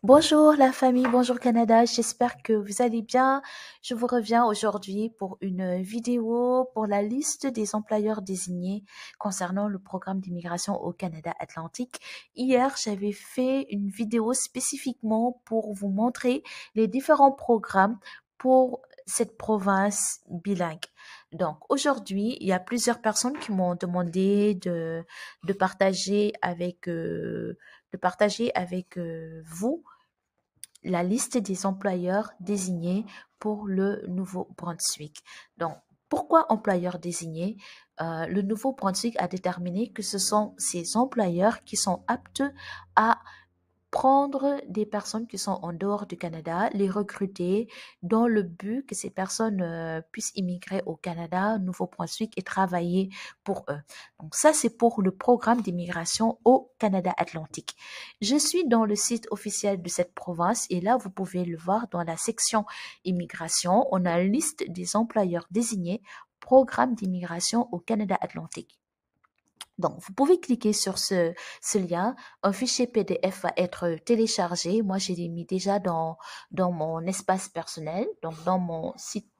Bonjour la famille, bonjour Canada, j'espère que vous allez bien. Je vous reviens aujourd'hui pour une vidéo pour la liste des employeurs désignés concernant le programme d'immigration au Canada Atlantique. Hier, j'avais fait une vidéo spécifiquement pour vous montrer les différents programmes pour cette province bilingue. Donc aujourd'hui, il y a plusieurs personnes qui m'ont demandé de partager avec vous la liste des employeurs désignés pour le Nouveau-Brunswick. Donc, pourquoi employeurs désignés? Le Nouveau-Brunswick a déterminé que ce sont ces employeurs qui sont aptes à prendre des personnes qui sont en dehors du Canada, les recruter dans le but que ces personnes puissent immigrer au Canada, Nouveau-Brunswick et travailler pour eux. Donc ça, c'est pour le programme d'immigration au Canada Atlantique. Je suis dans le site officiel de cette province et là, vous pouvez le voir dans la section immigration. On a une liste des employeurs désignés, programme d'immigration au Canada Atlantique. Donc, vous pouvez cliquer sur ce lien. Un fichier PDF va être téléchargé. Moi, je l'ai mis déjà dans mon espace personnel, donc dans mon site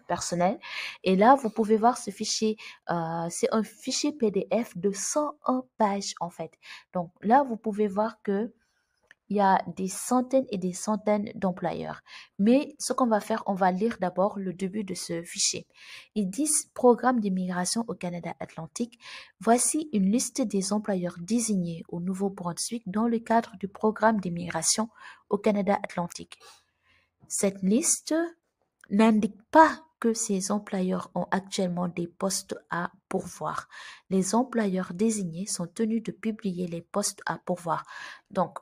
personnel. Et là, vous pouvez voir ce fichier. C'est un fichier PDF de 101 pages, en fait. Donc là, vous pouvez voir que il y a des centaines et des centaines d'employeurs. Mais ce qu'on va faire, on va lire d'abord le début de ce fichier. Ils disent Programme d'immigration au Canada Atlantique. Voici une liste des employeurs désignés au Nouveau-Brunswick dans le cadre du programme d'immigration au Canada Atlantique. Cette liste n'indique pas que ces employeurs ont actuellement des postes à pourvoir. Les employeurs désignés sont tenus de publier les postes à pourvoir. Donc,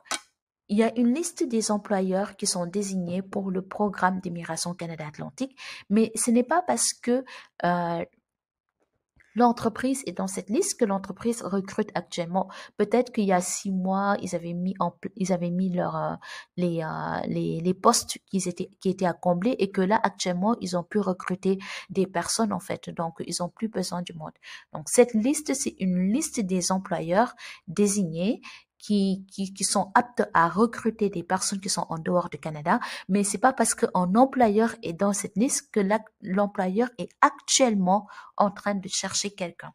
il y a une liste des employeurs qui sont désignés pour le programme d'immigration Canada Atlantique, mais ce n'est pas parce que l'entreprise est dans cette liste que l'entreprise recrute actuellement. Peut-être qu'il y a 6 mois, ils avaient mis les postes qui étaient à combler et que là, actuellement, ils ont pu recruter des personnes, en fait. Donc, ils ont plus besoin du monde. Donc, cette liste, c'est une liste des employeurs désignés qui sont aptes à recruter des personnes qui sont en dehors du Canada, mais c'est pas parce qu'un employeur est dans cette liste que l'employeur est actuellement en train de chercher quelqu'un.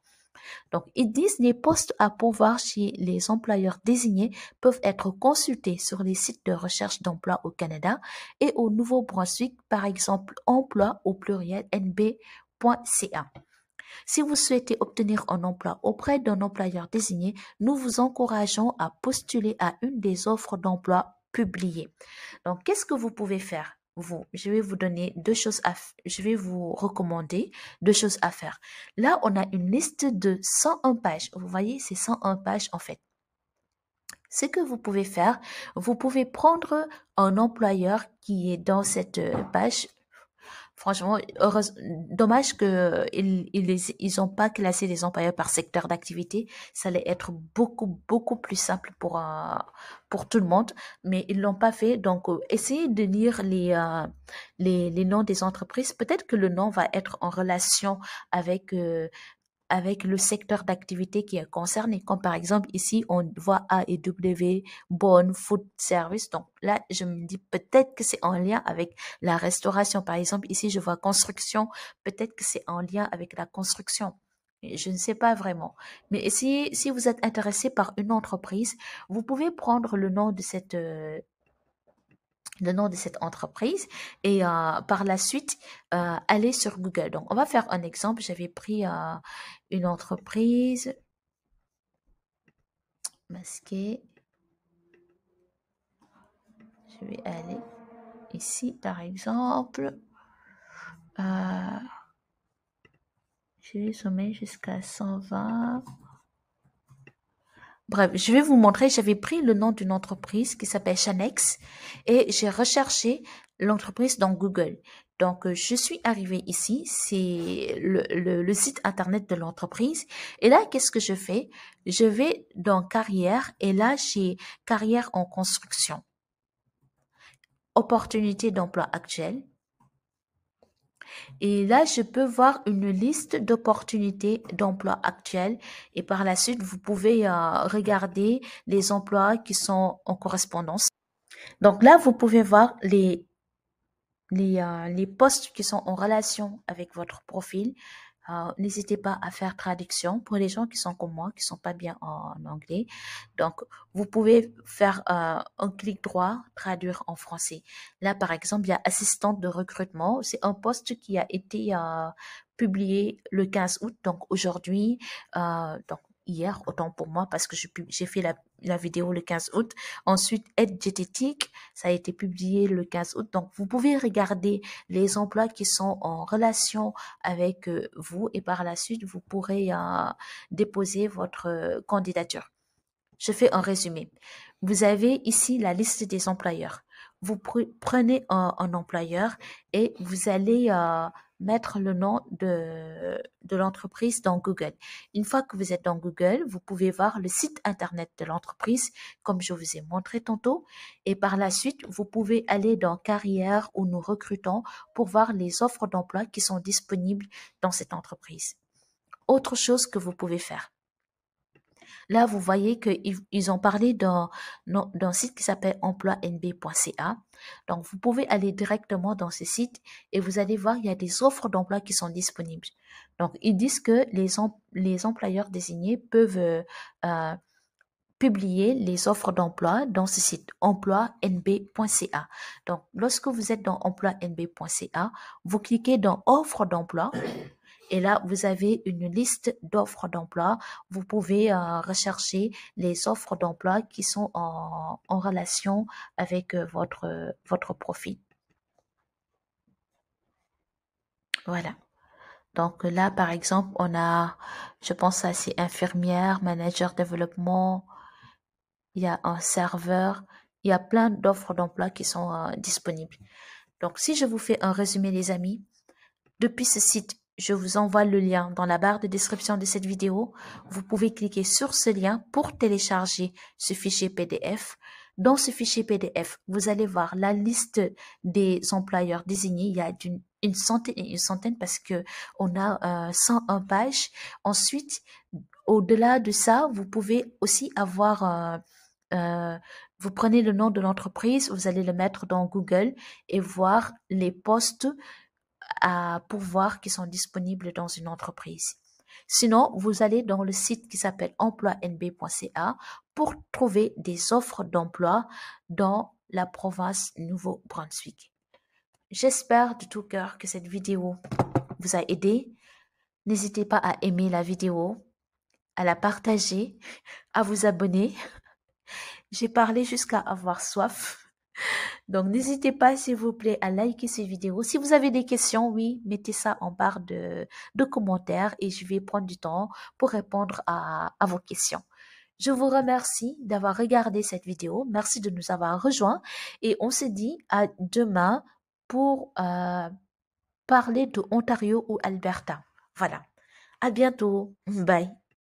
Donc, ils disent les postes à pourvoir chez les employeurs désignés peuvent être consultés sur les sites de recherche d'emploi au Canada et au Nouveau-Brunswick, par exemple, emploi au pluriel nb.ca. Si vous souhaitez obtenir un emploi auprès d'un employeur désigné, nous vous encourageons à postuler à une des offres d'emploi publiées. Donc, qu'est-ce que vous pouvez faire? Je vais vous donner je vais vous recommander 2 choses à faire. Là, on a une liste de 101 pages. Vous voyez, c'est 101 pages en fait. Ce que vous pouvez faire, vous pouvez prendre un employeur qui est dans cette page. Franchement, dommage que ils ont pas classé les employeurs par secteur d'activité. Ça allait être beaucoup plus simple pour tout le monde, mais ils l'ont pas fait. Donc, essayez de lire les noms des entreprises. Peut-être que le nom va être en relation avec avec le secteur d'activité qui est concerné. Comme par exemple ici, on voit A et W, Bonne Food Service. Donc là, je me dis peut-être que c'est en lien avec la restauration. Par exemple, ici, je vois construction. Peut-être que c'est en lien avec la construction. Je ne sais pas vraiment. Mais si vous êtes intéressé par une entreprise, vous pouvez prendre le nom de cette entreprise et par la suite aller sur Google. Donc, on va faire un exemple. J'avais pris une entreprise masquée. Je vais aller ici, par exemple. Je vais zoomer jusqu'à 120. Bref, je vais vous montrer, j'avais pris le nom d'une entreprise qui s'appelle Chanex et j'ai recherché l'entreprise dans Google. Donc, je suis arrivée ici, c'est le site internet de l'entreprise. Et là, qu'est-ce que je fais? Je vais dans carrière et là, j'ai carrière en construction, opportunités d'emploi actuelles. Et là, je peux voir une liste d'opportunités d'emploi actuelles et par la suite, vous pouvez regarder les emplois qui sont en correspondance. Donc là, vous pouvez voir les postes qui sont en relation avec votre profil. N'hésitez pas à faire traduction pour les gens qui sont comme moi, qui sont pas bien en anglais. Donc, vous pouvez faire un clic droit, traduire en français. Là, par exemple, il y a assistante de recrutement. C'est un poste qui a été publié le 15 août, donc aujourd'hui, donc hier, autant pour moi, parce que j'ai fait la vidéo le 15 août. Ensuite, aide diététique, ça a été publié le 15 août. Donc, vous pouvez regarder les emplois qui sont en relation avec vous et par la suite, vous pourrez déposer votre candidature. Je fais un résumé. Vous avez ici la liste des employeurs. Vous prenez un employeur et vous allez mettre le nom de l'entreprise dans Google. Une fois que vous êtes dans Google, vous pouvez voir le site internet de l'entreprise, comme je vous ai montré tantôt. Et par la suite, vous pouvez aller dans Carrière où nous recrutons pour voir les offres d'emploi qui sont disponibles dans cette entreprise. Autre chose que vous pouvez faire. Là, vous voyez qu'ils ont parlé d'un site qui s'appelle emploinb.ca. Donc, vous pouvez aller directement dans ce site et vous allez voir, il y a des offres d'emploi qui sont disponibles. Donc, ils disent que les employeurs désignés peuvent euh, publier les offres d'emploi dans ce site emploinb.ca. Donc, lorsque vous êtes dans emploinb.ca, vous cliquez dans offres d'emploi et là, vous avez une liste d'offres d'emploi. Vous pouvez rechercher les offres d'emploi qui sont en relation avec votre profil. Voilà. Donc là, par exemple, on a, je pense à c'est infirmière, manager développement, il y a un serveur, il y a plein d'offres d'emploi qui sont disponibles. Donc, si je vous fais un résumé, les amis, depuis ce site, je vous envoie le lien dans la barre de description de cette vidéo. Vous pouvez cliquer sur ce lien pour télécharger ce fichier PDF. Dans ce fichier PDF, vous allez voir la liste des employeurs désignés. Il y a une centaine et une centaine parce que on a 101 pages. Ensuite, au-delà de ça, vous pouvez aussi avoir vous prenez le nom de l'entreprise, vous allez le mettre dans Google et voir les postes à pourvoir qui sont disponibles dans une entreprise. Sinon, vous allez dans le site qui s'appelle emploinb.ca pour trouver des offres d'emploi dans la province Nouveau-Brunswick. J'espère de tout cœur que cette vidéo vous a aidé. N'hésitez pas à aimer la vidéo, à la partager, à vous abonner. J'ai parlé jusqu'à avoir soif. Donc, n'hésitez pas, s'il vous plaît, à liker ces vidéos. Si vous avez des questions, oui, mettez ça en barre de commentaires et je vais prendre du temps pour répondre à vos questions. Je vous remercie d'avoir regardé cette vidéo. Merci de nous avoir rejoints et on se dit à demain pour parler de Ontario ou Alberta. Voilà. À bientôt. Bye.